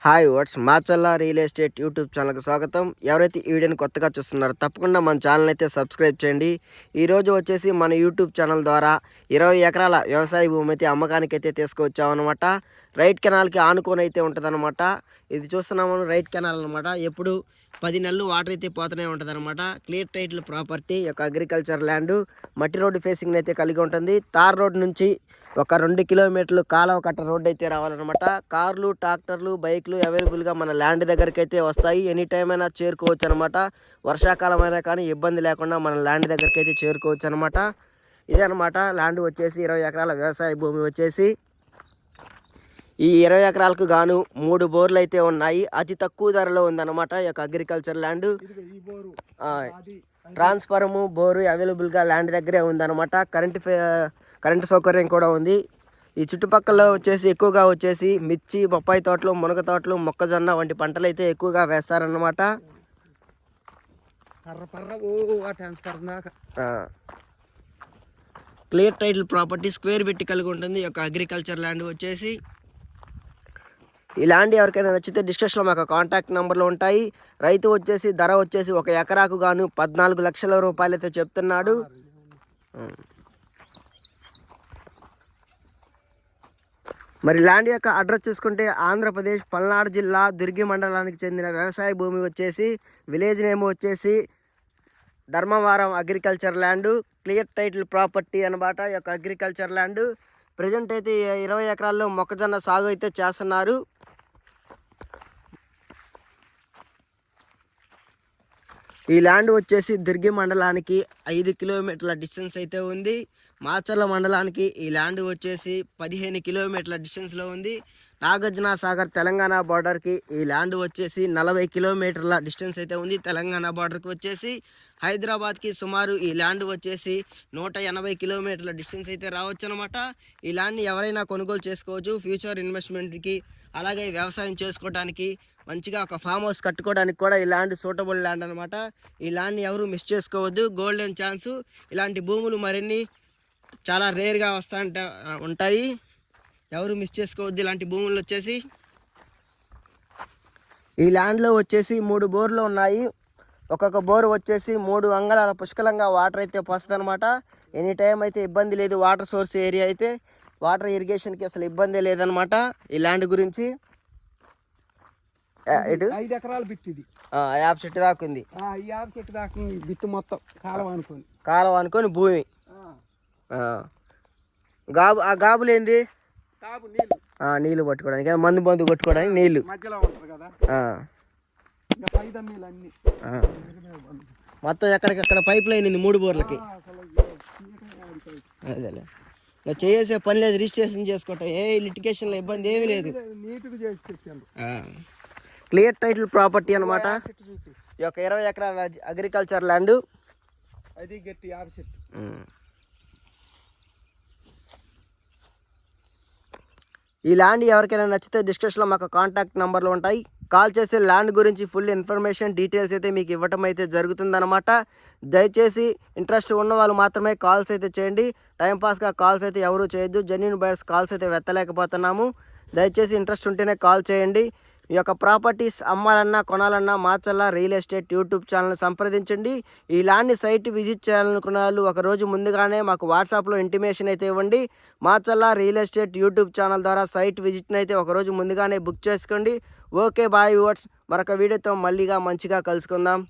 Hi what's Machalla real estate YouTube ఛానల్కి స్వాగతం. ఎవరైతే ఈ వీడియోని కొత్తగా చూస్తున్నారో తప్పకుండా మన ఛానల్ అయితే సబ్స్క్రైబ్ చేయండి. ఈరోజు వచ్చేసి మన యూట్యూబ్ ఛానల్ ద్వారా 20 ఎకరాల వ్యవసాయ భూమి అయితే అమ్మకానికి అయితే తీసుకువచ్చామన్నమాట. రైట్ కెనాల్కి ఆనుకొని అయితే ఉంటుందన్నమాట. ఇది చూస్తున్నాము రైట్ కెనాల్ అనమాట. ఎప్పుడు 10 నెలలు వాటర్ అయితే పోతూనే ఉంటుంది అనమాట. క్లియర్ టైటిల్ ప్రాపర్టీ యొక్క అగ్రికల్చర్ ల్యాండ్ మట్టి రోడ్డు ఫేసింగ్ అయితే కలిగి ఉంటుంది. తార్ రోడ్ నుంచి ఒక 2 కిలోమీటర్లు కాలువ కట్ట రోడ్డు అయితే రావాలన్నమాట. కార్లు, ట్రాక్టర్లు, బైక్లు అవైలబుల్గా మన ల్యాండ్ దగ్గరికి అయితే వస్తాయి. ఎనీ టైం అయినా చేరుకోవచ్చు అనమాట. వర్షాకాలం అయినా కానీ ఇబ్బంది లేకుండా మన ల్యాండ్ దగ్గరికి అయితే చేరుకోవచ్చు అనమాట. ఇదే అనమాట ల్యాండ్ వచ్చేసి 20 ఎకరాల వ్యవసాయ భూమి వచ్చేసి. ఈ 20 ఎకరాలకు గాను 3 బోర్లు అయితే ఉన్నాయి. అతి తక్కువ ధరలో ఉందన్నమాట ఈ యొక్క అగ్రికల్చర్ ల్యాండ్. ట్రాన్స్ఫార్ము, బోరు అవైలబుల్గా ల్యాండ్ దగ్గరే ఉందన్నమాట. కరెంటు సౌకర్యం కూడా ఉంది. ఈ చుట్టుపక్కల వచ్చేసి ఎక్కువగా వచ్చేసి మిర్చి, బొప్పాయి తోటలు, మునగ తోటలు, మొక్కజొన్న వంటి పంటలు అయితే ఎక్కువగా వేస్తారన్నమాట. క్లియర్ టైటిల్ ప్రాపర్టీ స్క్వేర్ బిట్ కలిగి ఉంటుంది ఈ యొక్క అగ్రికల్చర్ ల్యాండ్ వచ్చేసి. ఈ ల్యాండ్ ఎవరికైనా నచ్చితే డిస్క్రిప్షన్లో మాకు కాంటాక్ట్ నెంబర్లు ఉంటాయి. రైతు వచ్చేసి ధర వచ్చేసి 1 ఎకరాకు గాను 14 లక్షల రూపాయలు అయితే చెప్తున్నాడు. మరి ల్యాండ్ యొక్క అడ్రస్ చూసుకుంటే ఆంధ్రప్రదేశ్ పల్నాడు జిల్లా దుర్గి మండలానికి చెందిన వ్యవసాయ భూమి వచ్చేసి విలేజ్ నేమ్ వచ్చేసి Dharmavaram agriculture land. Clear title property అనమాట ఈ యొక్క అగ్రికల్చర్ ల్యాండ్. ప్రజెంట్ అయితే 20 ఎకరాల్లో మొక్కజొన్న సాగు అయితే చేస్తున్నారు. ఈ ల్యాండ్ వచ్చేసి దుర్గి మండలానికి 5 కిలోమీటర్ల డిస్టెన్స్ అయితే ఉంది. మాచర్ల మండలానికి ఈ ల్యాండ్ వచ్చేసి 15 కిలోమీటర్ల డిస్టెన్స్లో ఉంది. నాగార్జున సాగర్ తెలంగాణ బార్డర్కి ఈ ల్యాండ్ వచ్చేసి 40 కిలోమీటర్ల డిస్టెన్స్ అయితే ఉంది. తెలంగాణ బార్డర్కి వచ్చేసి హైదరాబాద్కి సుమారు ఈ ల్యాండ్ వచ్చేసి 180 కిలోమీటర్ల డిస్టెన్స్ అయితే రావచ్చు అనమాట. ఈ ల్యాండ్ని ఎవరైనా కొనుగోలు చేసుకోవచ్చు. ఫ్యూచర్ ఇన్వెస్ట్మెంట్కి అలాగే వ్యవసాయం చేసుకోవడానికి మంచిగా ఒక ఫామ్ హౌస్ కట్టుకోవడానికి కూడా ఈ ల్యాండ్ సూటబుల్ ల్యాండ్ అనమాట. ఈ ల్యాండ్ని ఎవరు మిస్ చేసుకోవద్దు. Golden chance. ఇలాంటి భూములు మరిన్ని చాలా రేర్గా ఉంటాయి. ఎవరు మిస్ చేసుకోవద్దు ఇలాంటి భూములు వచ్చేసి. ఈ ల్యాండ్లో వచ్చేసి 3 బోర్లు ఉన్నాయి. ఒక్కొక్క బోర్ వచ్చేసి 3 అంగళాల పుష్కలంగా వాటర్ అయితే పోస్తుంది అనమాట. ఎనీ టైం అయితే ఇబ్బంది లేదు. వాటర్ సోర్స్ ఏరియా అయితే వాటర్ ఇరిగేషన్కి అసలు ఇబ్బంది లేదనమాట ఈ ల్యాండ్ గురించి. 5 ఎకరాలు బిట్ ఇది. 50 చెట్టు దాకా ఉంది. 50 చెట్టు దాకా బిట్టు మొత్తం కాలువ అనుకొని భూమి. గాబులు ఏంది? నీళ్ళు పట్టుకోవడానికి, మందు కొట్టుకోవడానికి నీళ్ళు మధ్యలో ఉంటుంది కదా. మొత్తం ఎక్కడికక్కడ పైప్ లైన్ ఉంది 3 బోర్లకి. అదేలే చేసే పని లేదు. రిజిస్ట్రేషన్ చేసుకోవటం ఏ లిటికేషన్లో ఇబ్బంది ఏమీ లేదు. క్లియర్ టైటిల్ ప్రాపర్టీ అనమాట ఈ యొక్క 20 ఎకరాల అగ్రికల్చర్ ల్యాండ్. అది గట్టి 50 చెట్టు. ఈ ల్యాండ్ ఎవరికైనా నచ్చితే డిస్క్రిప్షన్లో మాకు కాంటాక్ట్ నెంబర్లు ఉంటాయి. కాల్ చేసే ల్యాండ్ గురించి ఫుల్ ఇన్ఫర్మేషన్ డీటెయిల్స్ అయితే మీకు ఇవ్వటం అయితే జరుగుతుందన్నమాట. దయచేసి ఇంట్రెస్ట్ ఉన్న వాళ్ళు మాత్రమే కాల్స్ అయితే చేయండి. టైంపాస్గా కాల్స్ అయితే ఎవరు చేయొద్దు. జెన్యూన్ బయర్స్ కాల్స్ అయితే వెత్తలేకపోతున్నాము. దయచేసి ఇంట్రెస్ట్ ఉంటేనే కాల్ చేయండి. ఈ యొక్క ప్రాపర్టీస్ అమ్మాలన్నా కొనాలన్నా మాచల్లా రియల్ ఎస్టేట్ యూట్యూబ్ ఛానల్ సంప్రదించండి. ఈ ల్యాండ్ని సైట్ విజిట్ చేయాలనుకున్న వాళ్ళు ఒకరోజు ముందుగానే మాకు వాట్సాప్లో ఇంటిమేషన్ అయితే ఇవ్వండి. మాచల్లా రియల్ ఎస్టేట్ యూట్యూబ్ ఛానల్ ద్వారా సైట్ విజిట్ని అయితే ఒకరోజు ముందుగానే బుక్ చేసుకోండి. ఓకే బాయ్ వ్యూవర్స్, మరొక వీడియోతో మళ్ళీగా మంచిగా కలుసుకుందాం.